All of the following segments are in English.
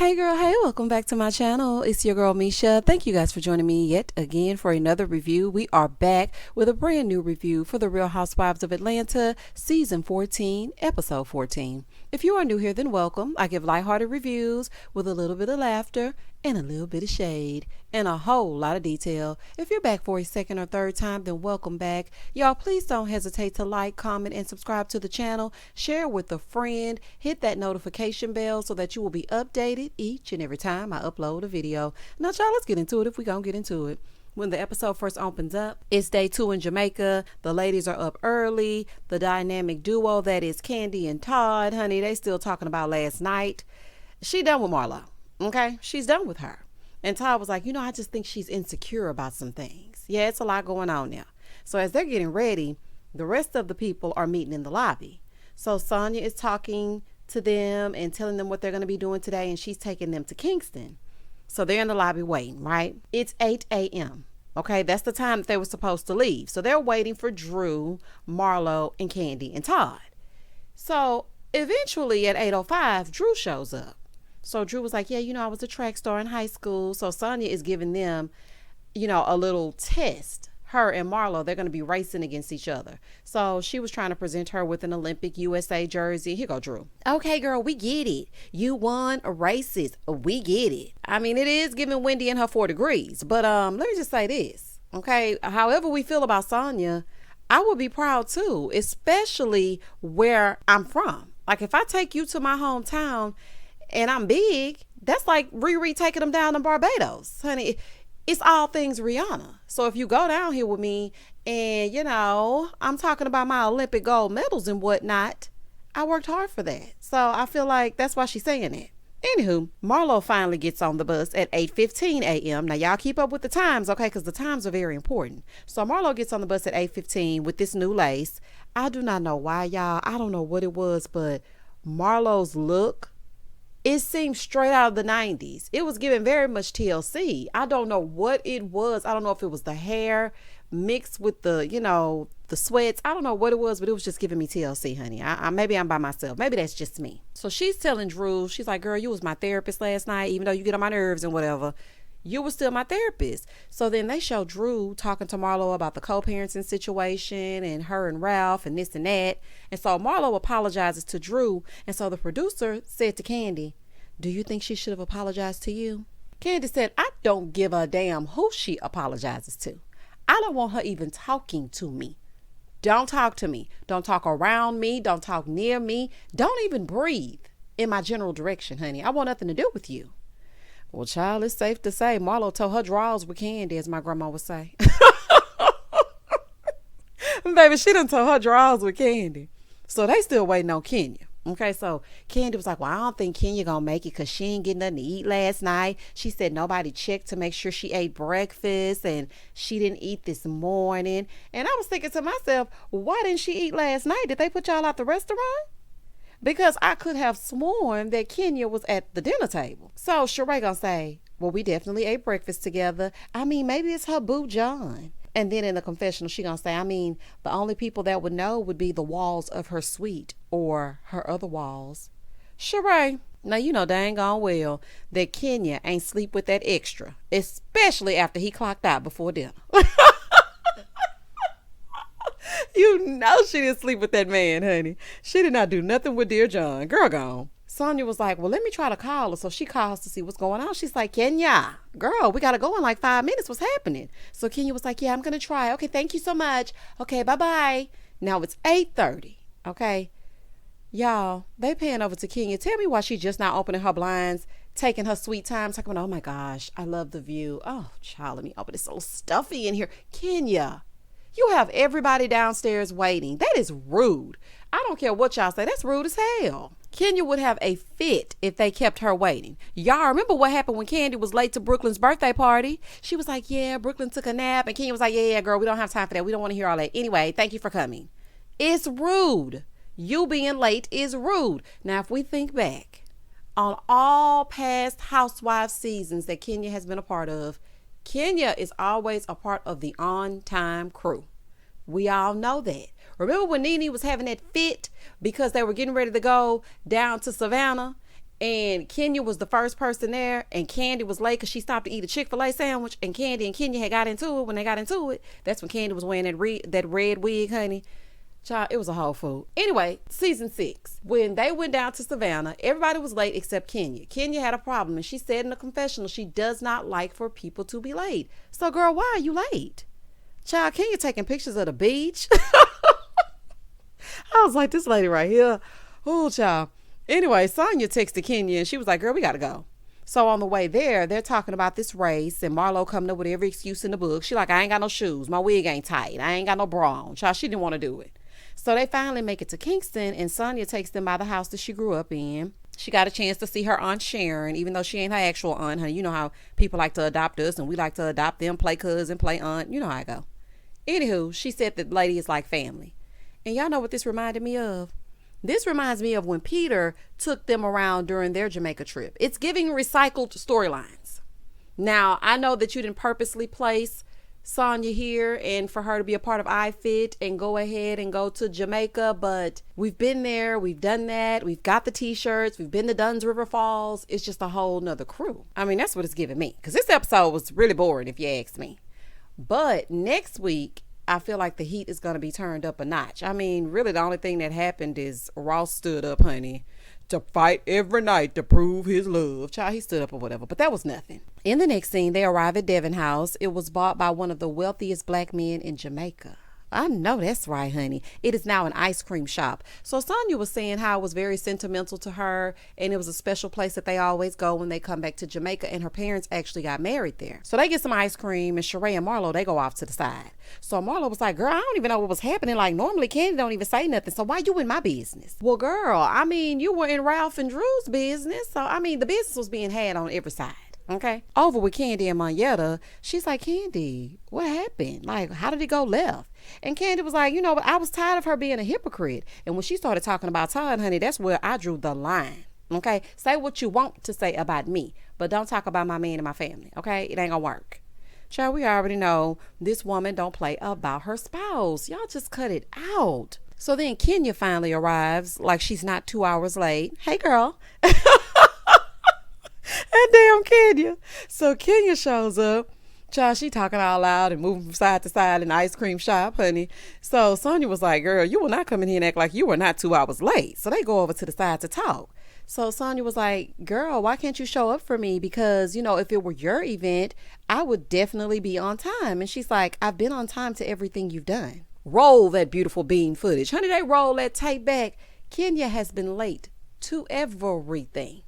Hey girl, hey, welcome back to my channel. It's your girl Misha. Thank you guys for joining me yet again for another review. We are back with a brand new review for the Real Housewives of Atlanta, season 14, episode 14. If you are new here, then welcome. I give lighthearted reviews with a little bit of laughter and a little bit of shade and a whole lot of detail. If you're back for a second or third time, then welcome back. Y'all, please don't hesitate to like, comment, and subscribe to the channel. Share with a friend. Hit that notification bell so that you will be updated each and every time I upload a video. Now, y'all, let's get into it if we're going to get into it. When the episode first opens up, it's day 2 in Jamaica. The ladies are up early. The dynamic duo that is Candy and Todd, honey, they still talking about last night. She done with Marlo. Okay, she's done with her. And Todd was like, I just think she's insecure about some things. Yeah, it's a lot going on now. So as they're getting ready, the rest of the people are meeting in the lobby. So Sonia is talking to them and telling them what they're going to be doing today, and she's taking them to Kingston. So they're in the lobby waiting, right? It's 8 a.m. Okay, that's the time that they were supposed to leave. So they're waiting for Drew, Marlo, and Candy and Todd. So eventually at 8:05, Drew shows up. So Drew was like, I was a track star in high school. So Sonia is giving them, a little test. Her and Marlo, they're going to be racing against each other. So she was trying to present her with an Olympic USA jersey. Here go Drew. Okay, girl, we get it. You won races. We get it. I mean, it is giving Wendy in her 4 degrees. But let me just say this. Okay, however we feel about Sonia, I would be proud too, especially where I'm from. Like if I take you to my hometown and I'm big, that's like Riri taking them down in Barbados. Honey, it's all things Rihanna. So if you go down here with me and, I'm talking about my Olympic gold medals and whatnot, I worked hard for that. So I feel like that's why she's saying it. Anywho, Marlo finally gets on the bus at 8:15 a.m. Now, y'all keep up with the times, okay? Because the times are very important. So Marlo gets on the bus at 8:15 with this new lace. I do not know why, y'all. I don't know what it was, but Marlo's look, it seemed straight out of the 90s. It was giving very much TLC. I don't know what it was. I don't know if it was the hair mixed with the, the sweats. I don't know what it was, but it was just giving me TLC, honey. Maybe I'm by myself. Maybe that's just me. So she's telling Drew, she's like, girl, you was my therapist last night, even though you get on my nerves and whatever. You were still my therapist. So then they show Drew talking to Marlo about the co-parenting situation and her and Ralph and this and that. And so Marlo apologizes to Drew. And so the producer said to Candy, do you think she should have apologized to you? Candy said, I don't give a damn who she apologizes to. I don't want her even talking to me. Don't talk to me. Don't talk around me. Don't talk near me. Don't even breathe in my general direction, honey. I want nothing to do with you. Well, child, it's safe to say Marlo told her draws with Candy, as my grandma would say. Baby, she done told her draws with Candy. So they still waiting on Kenya. Okay, so Candy was like, well, I don't think Kenya gonna make it because she ain't getting nothing to eat last night. She said nobody checked to make sure she ate breakfast and she didn't eat this morning. And I was thinking to myself, why didn't she eat last night? Did they put y'all out the restaurant? Because I could have sworn that Kenya was at the dinner table. So Cheray gonna say, well, we definitely ate breakfast together. I mean, maybe it's her boo John. And then in the confessional, she gonna say, the only people that would know would be the walls of her suite or her other walls. Cheray, now you know dang gone well that Kenya ain't sleep with that extra, especially after he clocked out before dinner. You know she didn't sleep with that man, honey. She did not do nothing with dear John. Girl gone. Sonia was like, well, let me try to call her. So she calls to see what's going on. She's like, Kenya, girl, we got to go in like 5 minutes. What's happening? So Kenya was like, yeah, I'm going to try. Okay, thank you so much. Okay, bye-bye. Now it's 8:30. Okay. Y'all, they paying over to Kenya. Tell me why she just not opening her blinds, taking her sweet time, talking about, oh my gosh, I love the view. Oh, child, let me open. It's so stuffy in here. Kenya, you have everybody downstairs waiting. That is rude. I don't care what y'all say. That's rude as hell. Kenya would have a fit if they kept her waiting. Y'all remember what happened when Candy was late to Brooklyn's birthday party? She was like, yeah, Brooklyn took a nap. And Kenya was like, yeah, girl, we don't have time for that. We don't want to hear all that. Anyway, thank you for coming. It's rude. You being late is rude. Now, if we think back on all past Housewives seasons that Kenya has been a part of, Kenya is always a part of the on-time crew. We all know that. Remember when Nene was having that fit because they were getting ready to go down to Savannah And Kenya was the first person there, and Candy was late because she stopped to eat a Chick-fil-A sandwich, and Candy and Kenya had got into it. When they got into it, that's when Candy was wearing that red wig, honey. Child, it was a whole food. Anyway, season 6. When they went down to Savannah, everybody was late except Kenya. Kenya had a problem, and she said in the confessional she does not like for people to be late. So, girl, why are you late? Child, Kenya taking pictures of the beach. I was like, this lady right here. Oh, child. Anyway, Sonia texted Kenya, and she was like, girl, we got to go. So on the way there, they're talking about this race, and Marlo coming up with every excuse in the book. She like, I ain't got no shoes. My wig ain't tight. I ain't got no bra on. Child, she didn't want to do it. So they finally make it to Kingston, and Sonia takes them by the house that she grew up in. She got a chance to see her Aunt Sharon, even though she ain't her actual aunt, honey. You know how people like to adopt us, and we like to adopt them, play cousin, play aunt. You know how I go. Anywho, she said that lady is like family. And y'all know what this reminded me of? This reminds me of when Peter took them around during their Jamaica trip. It's giving recycled storylines. Now, I know that you didn't purposely place Sanya here and for her to be a part of iFit and go ahead and go to Jamaica, but we've been there, we've done that, we've got the t-shirts, we've been to Dunn's River Falls. It's just a whole nother crew. I mean, that's what it's giving me, because this episode was really boring if you ask me. But next week, I feel like the heat is going to be turned up a notch. I mean, really the only thing that happened is Ross stood up, honey, to fight every night to prove his love. Child, he stood up or whatever, but that was nothing. In the next scene, they arrive at Devon House. It was bought by one of the wealthiest black men in Jamaica. I know that's right, honey. It is now an ice cream shop. So Sonia was saying how it was very sentimental to her, and it was a special place that they always go when they come back to Jamaica, and her parents actually got married there. So they get some ice cream, and Cheray and Marlo, they go off to the side. So Marlo was like, girl, I don't even know what was happening. Like, normally Candy don't even say nothing. So why you in my business? Well, girl, I mean, you were in Ralph and Drew's business. So, I mean, the business was being had on every side. Okay. Over with Candy and Mayetta, she's like, Candy, what happened? Like, how did it go left? And Candy was like, you know, I was tired of her being a hypocrite. And when she started talking about Todd, honey, that's where I drew the line. Okay. Say what you want to say about me, but don't talk about my man and my family. Okay. It ain't gonna work. Child, we already know this woman don't play about her spouse. Y'all just cut it out. So then Kenya finally arrives, like she's not 2 hours late. Hey, girl. And damn Kenya. So Kenya shows up. Child, she talking out loud and moving from side to side in the ice cream shop, honey. So Sonia was like, girl, you will not come in here and act like you were not 2 hours late. So they go over to the side to talk. So Sonia was like, girl, why can't you show up for me? Because, you know, if it were your event, I would definitely be on time. And she's like, I've been on time to everything you've done. Roll that beautiful bean footage. Honey, they roll that tape back. Kenya has been late to everything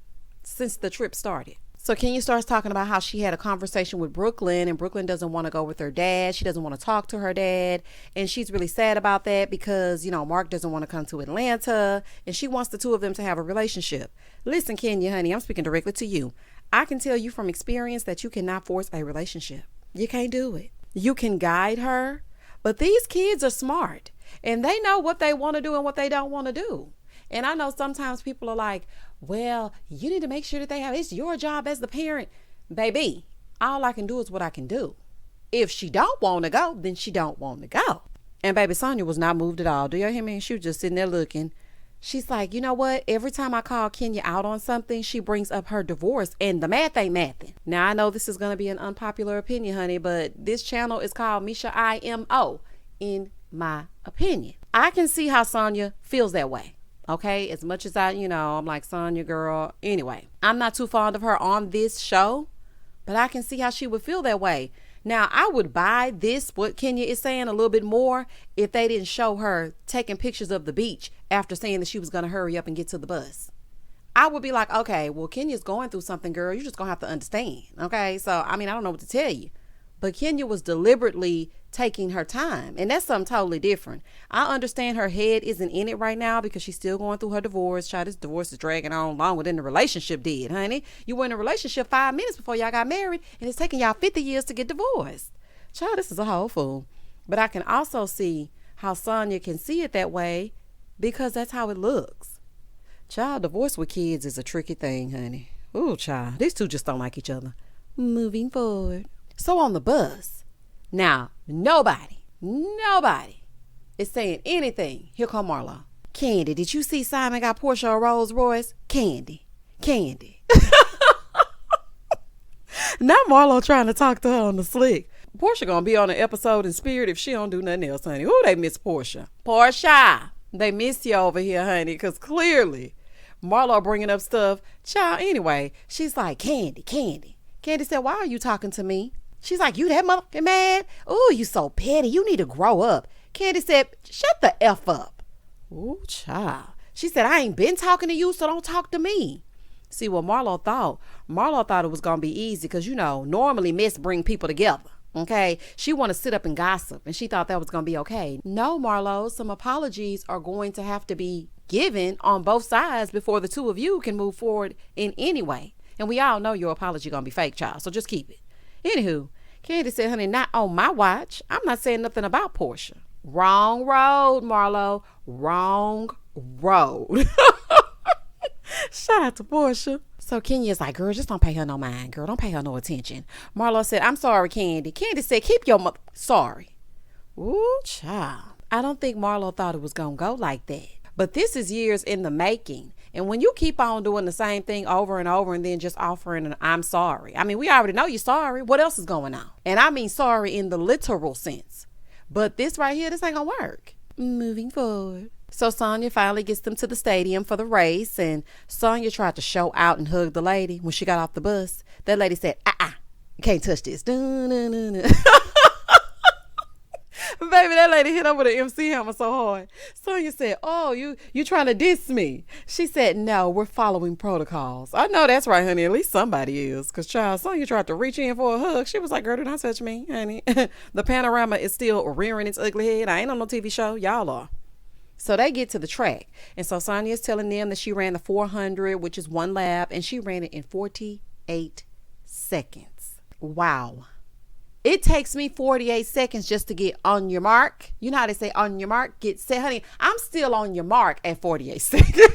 since the trip started. So Kenya starts talking about how she had a conversation with Brooklyn, and Brooklyn doesn't want to go with her dad. She doesn't want to talk to her dad. And she's really sad about that because, you know, Mark doesn't want to come to Atlanta, and she wants the two of them to have a relationship. Listen, Kenya, honey, I'm speaking directly to you. I can tell you from experience that you cannot force a relationship. You can't do it. You can guide her, but these kids are smart, and they know what they want to do and what they don't want to do. And I know sometimes people are like, well, you need to make sure that it's your job as the parent. Baby, all I can do is what I can do. If she don't want to go, then she don't want to go. And baby Sonia was not moved at all. Do y'all hear me? She was just sitting there looking. She's like, you know what? Every time I call Kenya out on something, she brings up her divorce, and the math ain't mathing. Now, I know this is going to be an unpopular opinion, honey, but this channel is called MEASHAIMO, in my opinion. I can see how Sonia feels that way. Okay, as much as I'm like, Sonia, girl. Anyway, I'm not too fond of her on this show, but I can see how she would feel that way. Now, I would buy what Kenya is saying, a little bit more if they didn't show her taking pictures of the beach after saying that she was going to hurry up and get to the bus. I would be like, okay, well, Kenya's going through something, girl. You're just going to have to understand. Okay, so, I mean, I don't know what to tell you. But Kenya was deliberately taking her time, and that's something totally different. I understand her head isn't in it right now because she's still going through her divorce. Child, this divorce is dragging on longer than the relationship did, honey. You were in a relationship 5 minutes before y'all got married, and it's taking y'all 50 years to get divorced. Child, this is a whole fool. But I can also see how Sonia can see it that way because that's how it looks. Child, divorce with kids is a tricky thing, honey. Ooh, child, these two just don't like each other. Moving forward. So on the bus, now, nobody is saying anything. Here come Marlo. Candy, did you see Simon got Portia a Rolls Royce? Candy, Candy. Now Marlo trying to talk to her on the slick. Portia gonna be on an episode in spirit if she don't do nothing else, honey. Who they miss Portia? Portia, they miss you over here, honey, because clearly Marlo bringing up stuff. Child, anyway, she's like, Candy. Candy said, why are you talking to me? She's like, you that motherfucking mad? Ooh, you so petty. You need to grow up. Candy said, shut the F up. Ooh, child. She said, I ain't been talking to you, so don't talk to me. See what Marlo thought it was going to be easy because, you know, normally mess bring people together. Okay. She want to sit up and gossip and she thought that was going to be okay. No, Marlo, some apologies are going to have to be given on both sides before the two of you can move forward in any way. And we all know your apology going to be fake, child. So just keep it. Anywho, Candy said, honey, not on my watch. I'm not saying nothing about Portia. Wrong road, Marlo. Wrong road. Shout out to Portia. So Kenya's like, girl, just don't pay her no mind, girl. Don't pay her no attention. Marlo said, I'm sorry, Candy. Candy said, keep your mother sorry. Ooh, child. I don't think Marlo thought it was going to go like that. But this is years in the making. And when you keep on doing the same thing over and over and then just offering an I'm sorry. I mean, we already know you're sorry. What else is going on? And I mean sorry in the literal sense. But this right here, this ain't going to work. Moving forward. So Sonia finally gets them to the stadium for the race. And Sonia tried to show out and hug the lady when she got off the bus. That lady said, you can't touch this. Baby, that lady hit her with an MC hammer so hard. Sonia said, oh, you trying to diss me? She said, no, we're following protocols. I know that's right, honey. At least somebody is. Because, child, Sonia tried to reach in for a hug. She was like, girl, do not touch me, honey. The panorama is still rearing its ugly head. I ain't on no TV show. Y'all are. So they get to the track. And so Sonia is telling them that she ran the 400, which is one lap, and she ran it in 48 seconds. Wow. It takes me 48 seconds just to get on your mark. You know how they say on your mark, get set. Honey, I'm still on your mark at 48 seconds.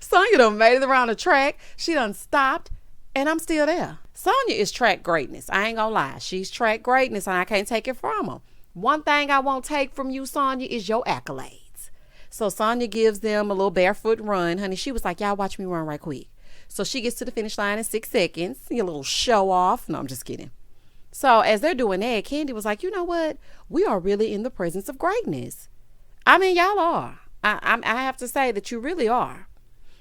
Sonya done made it around the track. She done stopped and I'm still there. Sonya is track greatness. I ain't gonna lie. She's track greatness and I can't take it from her. One thing I won't take from you, Sonya, is your accolades. So Sonya gives them a little barefoot run. Honey, she was like, y'all watch me run right quick. So she gets to the finish line in 6 seconds. A little show off. No, I'm just kidding. So as they're doing that, Candy was like, you know what? We are really in the presence of greatness. I mean, y'all are. I have to say that you really are.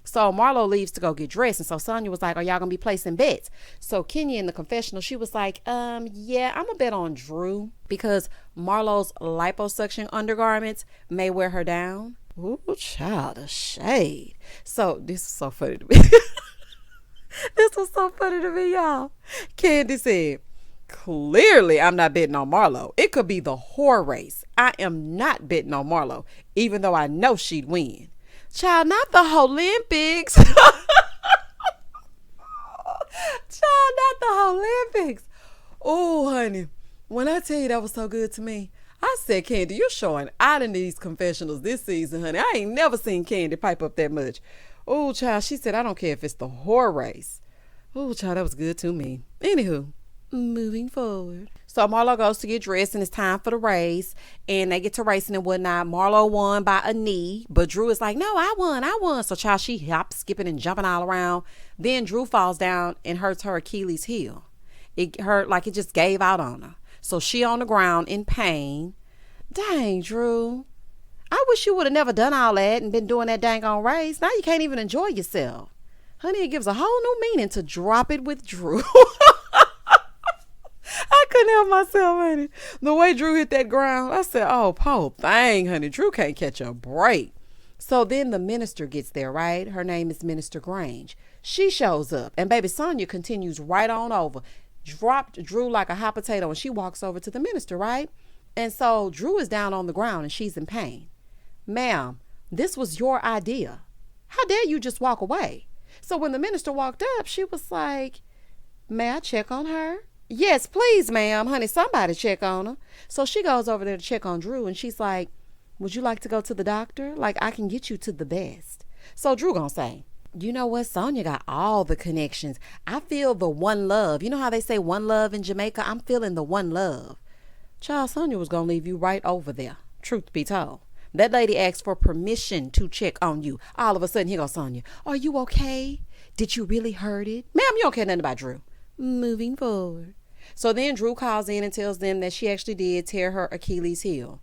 So Marlo leaves to go get dressed. And so Sonya was like, are y'all going to be placing bets? So Kenya in the confessional, she was like, yeah, I'm going to bet on Drew because Marlo's liposuction undergarments may wear her down. Ooh, child of shade. So this is so funny to me. This was so funny to me, y'all. Candy said, clearly, I'm not betting on Marlo. It could be the whore race. I am not betting on Marlo, even though I know she'd win. Child, not the Olympics. Child, not the Olympics. Oh, honey, when I tell you that was so good to me, I said, Candy, you're showing out in these confessionals this season, honey. I ain't never seen Candy pipe up that much. Oh, child, she said, I don't care if it's the whore race. Oh, child, that was good to me. Anywho. Moving forward. So Marlo goes to get dressed and it's time for the race and they get to racing and whatnot. Marlo won by a knee, but Drew is like, no, I won. So child, she hops, skipping and jumping all around. Then Drew falls down and hurts her Achilles heel. It hurt like it just gave out on her. So she on the ground in pain. Dang, Drew. I wish you would have never done all that and been doing that dang on race. Now you can't even enjoy yourself. Honey, it gives a whole new meaning to drop it with Drew. I couldn't help myself, honey. The way Drew hit that ground, I said, oh, poor thing, honey. Drew can't catch a break. So then the minister gets there, right? Her name is Minister Grange. She shows up, and baby Sonia continues right on over. Dropped Drew like a hot potato, and she walks over to the minister, right? And so Drew is down on the ground, and she's in pain. Ma'am, this was your idea. How dare you just walk away? So when the minister walked up, she was like, may I check on her? Yes, please, ma'am. Honey, somebody check on her. So she goes over there to check on Drew, and she's like, would you like to go to the doctor? Like, I can get you to the best. So Drew gonna say, you know what? Sonia got all the connections. I feel the one love. You know how they say one love in Jamaica? I'm feeling the one love. Child, Sonia was gonna leave you right over there. Truth be told. That lady asked for permission to check on you. All of a sudden, here goes Sonia. Are you okay? Did you really hurt it? Ma'am, you don't care nothing about Drew. Moving forward. So then Drew calls in and tells them that she actually did tear her Achilles heel.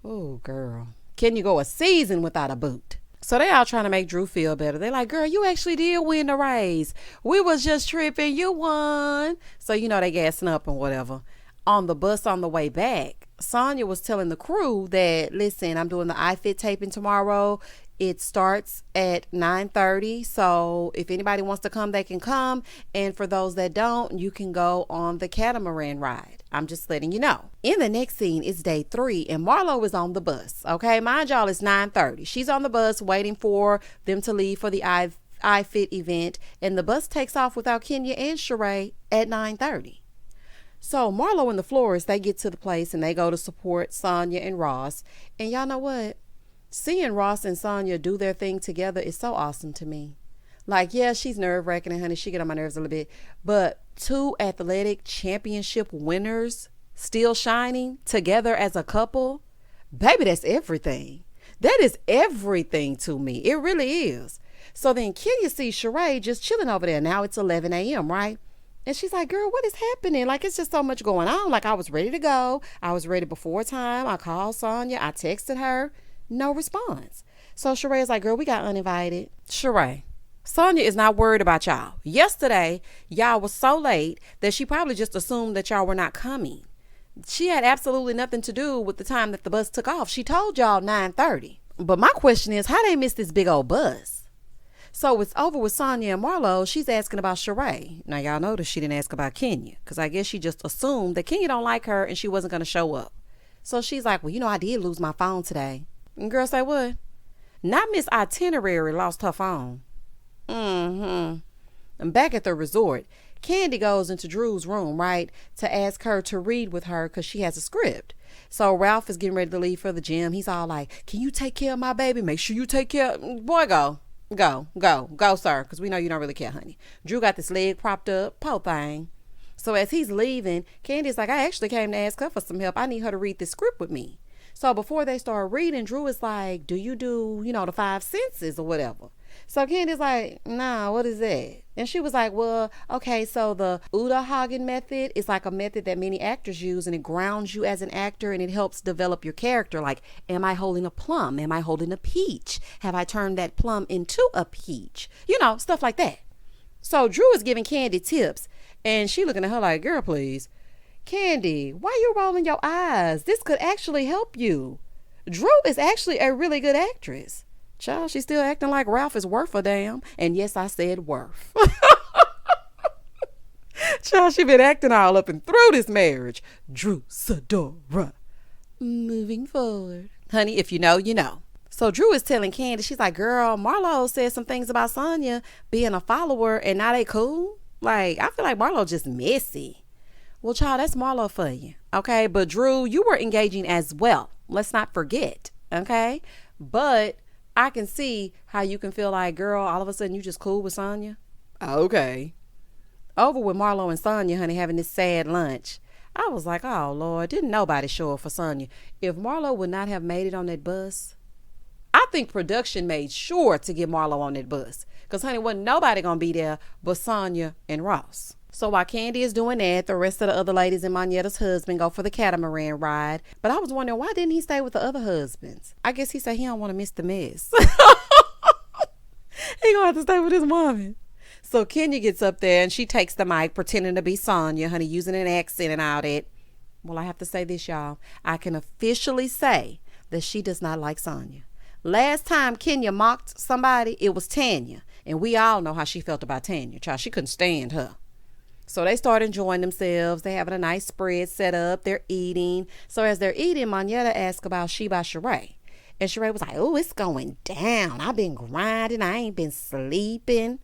Oh, girl. Can you go a season without a boot? So they all trying to make Drew feel better. They're like, girl, you actually did win the race. We was just tripping. You won. So, they gassing up and whatever. On the bus on the way back, Sonia was telling the crew that, listen, I'm doing the iFit taping tomorrow. It starts at 9:30. So if anybody wants to come, they can come. And for those that don't, you can go on the Catamaran Ride. I'm just letting you know. In the next scene, it's day 3 and Marlo is on the bus. Okay, mind y'all, it's 9:30. She's on the bus waiting for them to leave for the iFit event. And the bus takes off without Kenya and Cheray at 9:30. So Marlo and the florists, they get to the place and they go to support Sanya and Ross. And y'all know what? Seeing Ross and Sanya do their thing together is so awesome to me. Like, yeah, she's nerve-wracking and honey, she get on my nerves a little bit. But 2 athletic championship winners still shining together as a couple, baby, that's everything. That is everything to me. It really is. So then Kenya sees Cheray just chilling over there. Now it's 11 a.m., right? And she's like, girl, what is happening? Like, it's just so much going on. Like, I was ready to go. I was ready before time. I called Sonia. I texted her. No response. So Cheray is like, girl, we got uninvited. Cheray, Sonia is not worried about y'all. Yesterday, y'all was so late that she probably just assumed that y'all were not coming. She had absolutely nothing to do with the time that the bus took off. She told y'all 9:30. But my question is, how they missed this big old bus? So it's over with Sonia and Marlo. She's asking about Cheray. Now, y'all notice she didn't ask about Kenya because I guess she just assumed that Kenya don't like her and she wasn't going to show up. So she's like, well, I did lose my phone today. And girl say, what? Not Miss Itinerary lost her phone. And back at the resort, Candy goes into Drew's room, right, to ask her to read with her because she has a script. So Ralph is getting ready to leave for the gym. He's all like, can you take care of my baby? Make sure you take care. Boy, go, sir, because we know you don't really care, honey. Drew got this leg propped up. Po thing. So as he's leaving, Candy's like, I actually came to ask her for some help. I need her to read this script with me. So before they start reading, Drew is like, do you do, the 5 senses or whatever? So Candy's like, nah, what is that? And she was like, well, okay, so the Uda Hagen method is like a method that many actors use, and it grounds you as an actor and it helps develop your character. Like, am I holding a plum? Am I holding a peach? Have I turned that plum into a peach? Stuff like that. So Drew is giving Candy tips, and she looking at her like, girl, please. Candy, why you rolling your eyes? This could actually help you. Drew is actually a really good actress. Child, she's still acting like Ralph is worth a damn. And yes, I said worth. Child, she been acting all up and through this marriage. Drew Sadora. Moving forward. Honey, if you know, you know. So Drew is telling Candy, she's like, girl, Marlo said some things about Sonia being a follower and now they cool. Like, I feel like Marlo just messy. Well, child, that's Marlo for you. Okay. But Drew, you were engaging as well. Let's not forget. Okay. But I can see how you can feel like, girl, all of a sudden you just cool with Sonia. Okay. Over with Marlo and Sonia, honey, having this sad lunch. I was like, oh, Lord, didn't nobody show up for Sonia. If Marlo would not have made it on that bus, I think production made sure to get Marlo on that bus. Because, honey, wasn't nobody going to be there but Sonia and Ross. So while Candy is doing that, the rest of the other ladies and Monyetta's husband go for the Catamaran Ride. But I was wondering, why didn't he stay with the other husbands? I guess he said he don't want to miss the mess. He gonna have to stay with his woman. So Kenya gets up there and she takes the mic pretending to be Sonia, honey, using an accent and all that. Well, I have to say this, y'all. I can officially say that she does not like Sonia. Last time Kenya mocked somebody, it was Tanya. And we all know how she felt about Tanya. Child, she couldn't stand her. So they start enjoying themselves. They having a nice spread set up. They're eating. So as they're eating, Monyetta asked about She by Cheray. And Cheray was like, oh, it's going down. I've been grinding. I ain't been sleeping.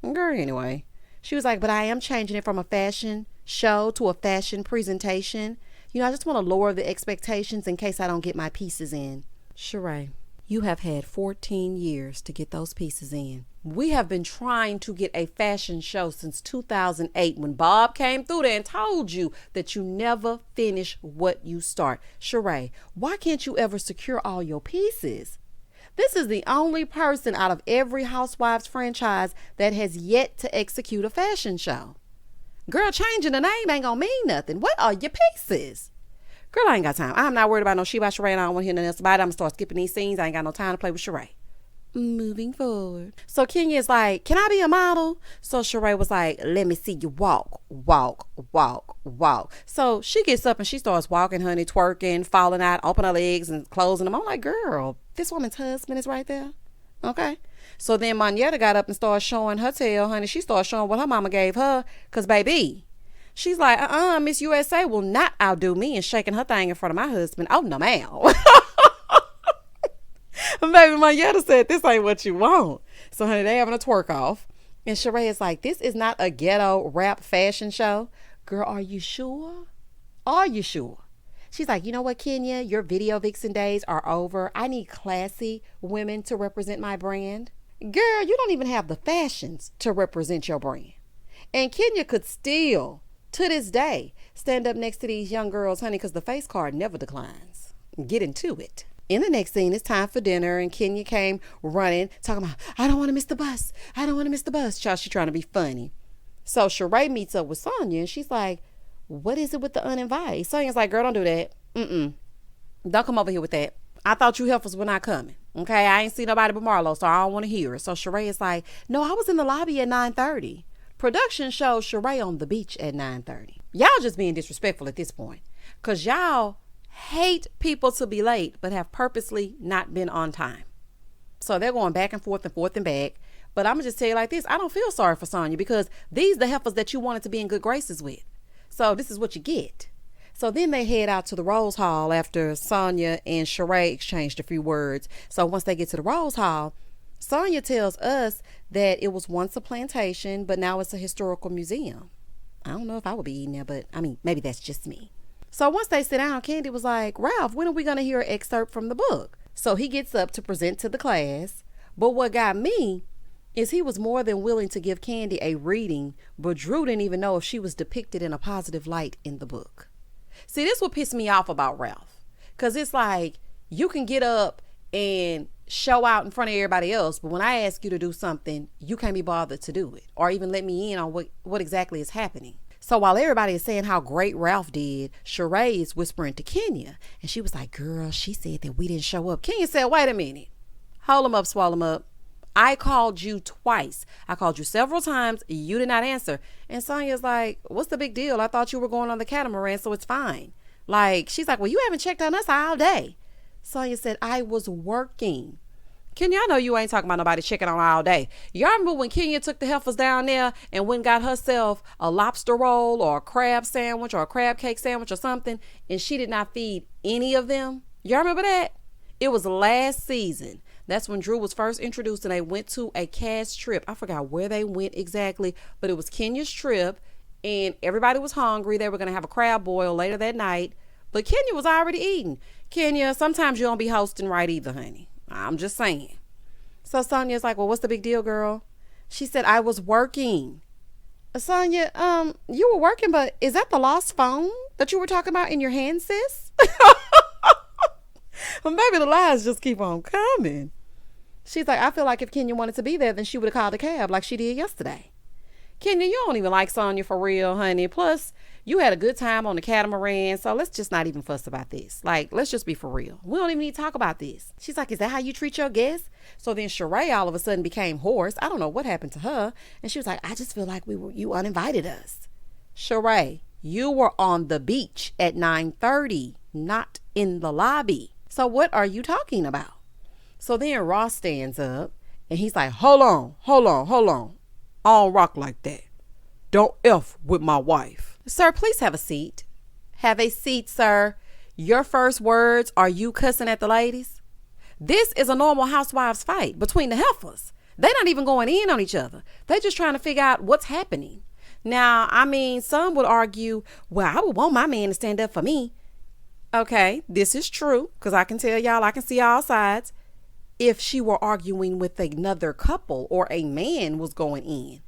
Girl, anyway. She was like, but I am changing it from a fashion show to a fashion presentation. I just want to lower the expectations in case I don't get my pieces in. Cheray, you have had 14 years to get those pieces in. We have been trying to get a fashion show since 2008 when Bob came through there and told you that you never finish what you start. Cheray, why can't you ever secure all your pieces? This is the only person out of every Housewives franchise that has yet to execute a fashion show. Girl, changing the name ain't gonna mean nothing. What are your pieces? Girl, I ain't got time. I'm not worried about no She by Cheray, and I don't want to hear nothing else about it. I'm gonna start skipping these scenes. I ain't got no time to play with Cheray. Moving forward. So Kenya is like, can I be a model? So Cheray was like, let me see you walk, walk, walk, walk. So she gets up and she starts walking, honey, twerking, falling out, open her legs and closing them. I'm like, girl, this woman's husband is right there. Okay. So then Monietta got up and started showing her tail, honey. She started showing what her mama gave her. Because, baby, she's like, Miss USA will not outdo me in shaking her thing in front of my husband. Oh, no, ma'am. Baby, Monietta said, this ain't what you want. So, honey, they having a twerk off. And Cheray is like, this is not a ghetto rap fashion show. Girl, are you sure? Are you sure? She's like, you know what, Kenya? Your video vixen days are over. I need classy women to represent my brand. Girl, you don't even have the fashions to represent your brand. And Kenya could still, to this day, stand up next to these young girls, honey, because the face card never declines. Get into it. In the next scene, it's time for dinner, and Kenya came running, talking about, I don't want to miss the bus. I don't want to miss the bus. Child, she's trying to be funny. So Cheray meets up with Sonia, and she's like, what is it with the uninvited? Sonia's like, girl, don't do that. Don't come over here with that. I thought you heifers were not coming. Okay, I ain't seen nobody but Marlo, so I don't want to hear it. So Cheray is like, no, I was in the lobby at 9:30. Production shows Cheray on the beach at 9:30. Y'all just being disrespectful at this point, because y'all hate people to be late, but have purposely not been on time. So they're going back and forth and back. But I'm going to just tell you like this. I don't feel sorry for Sonia, because these the heifers that you wanted to be in good graces with. So this is what you get. So then they head out to the Rose Hall after Sonia and Cheray exchanged a few words. So once they get to the Rose Hall, Sonia tells us that it was once a plantation, but now it's a historical museum. I don't know if I would be eating there, but I mean, maybe that's just me. So once they sit down, Candy was like, Ralph, when are we going to hear an excerpt from the book? So he gets up to present to the class. But what got me is he was more than willing to give Candy a reading, but Drew didn't even know if she was depicted in a positive light in the book. See, this would piss me off about Ralph, because it's like, you can get up and show out in front of everybody else, but when I ask you to do something, you can't be bothered to do it or even let me in on what exactly is happening. So while everybody is saying how great Ralph did, Cheray is whispering to Kenya, and she was like, girl, she said that we didn't show up. Kenya said, wait a minute. Hold him up, swallow him up. I called you twice. I called you several times. You did not answer. And Sonya's like, what's the big deal? I thought you were going on the Catamaran, so it's fine. Like, she's like, well, you haven't checked on us all day. Sonia said, I was working. Kenya, I know you ain't talking about nobody checking on all day. Y'all remember when Kenya took the heifers down there and went and got herself a lobster roll or a crab sandwich or a crab cake sandwich or something, and she did not feed any of them? Y'all remember that? It was last season. That's when Drew was first introduced, and they went to a cast trip. I forgot where they went exactly, but it was Kenya's trip, and everybody was hungry. They were going to have a crab boil later that night, but Kenya was already eating. Kenya, sometimes you don't be hosting right either, honey. I'm just saying. So Sonia's like, well, what's the big deal, girl? She said, I was working. Sonia, you were working, but is that the lost phone that you were talking about in your hand, sis? Well, maybe the lies just keep on coming. She's like, I feel like if Kenya wanted to be there, then she would have called a cab like she did yesterday. Kenya, you don't even like Sonia for real, honey. Plus, you had a good time on the Catamaran, so let's just not even fuss about this. Like, let's just be for real. We don't even need to talk about this. She's like, is that how you treat your guests? So then Cheray all of a sudden became hoarse. I don't know what happened to her. And she was like, I just feel like you uninvited us. Cheray, you were on the beach at 9:30, not in the lobby. So what are you talking about? So then Ross stands up and he's like, hold on. I don't rock like that. Don't F with my wife. Sir, please have a seat. Have a seat, sir. Your first words are you cussing at the ladies? This is a normal housewives fight between the heifers. They're not even going in on each other. They're just trying to figure out what's happening. Now, I mean, some would argue, well, I would want my man to stand up for me. Okay, this is true, because I can tell y'all, I can see all sides. If she were arguing with another couple or a man was going in.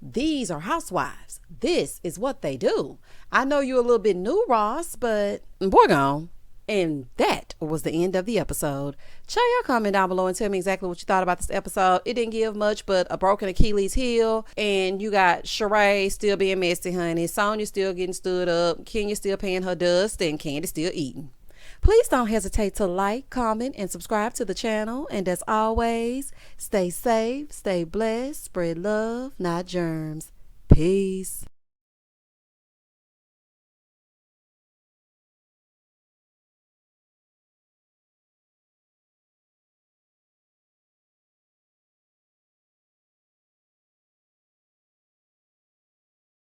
These are housewives. This is what they do. I know you're a little bit new, Ross, but boy gone. And that was the end of the episode. Share your comment down below and tell me exactly what you thought about this episode. It didn't give much but a broken Achilles heel. And you got Cheray still being messy, honey. Sonia still getting stood up. Kenya still paying her dust. And Candy still eating. Please don't hesitate to like, comment, and subscribe to the channel. And as always, stay safe, stay blessed, spread love, not germs. Peace.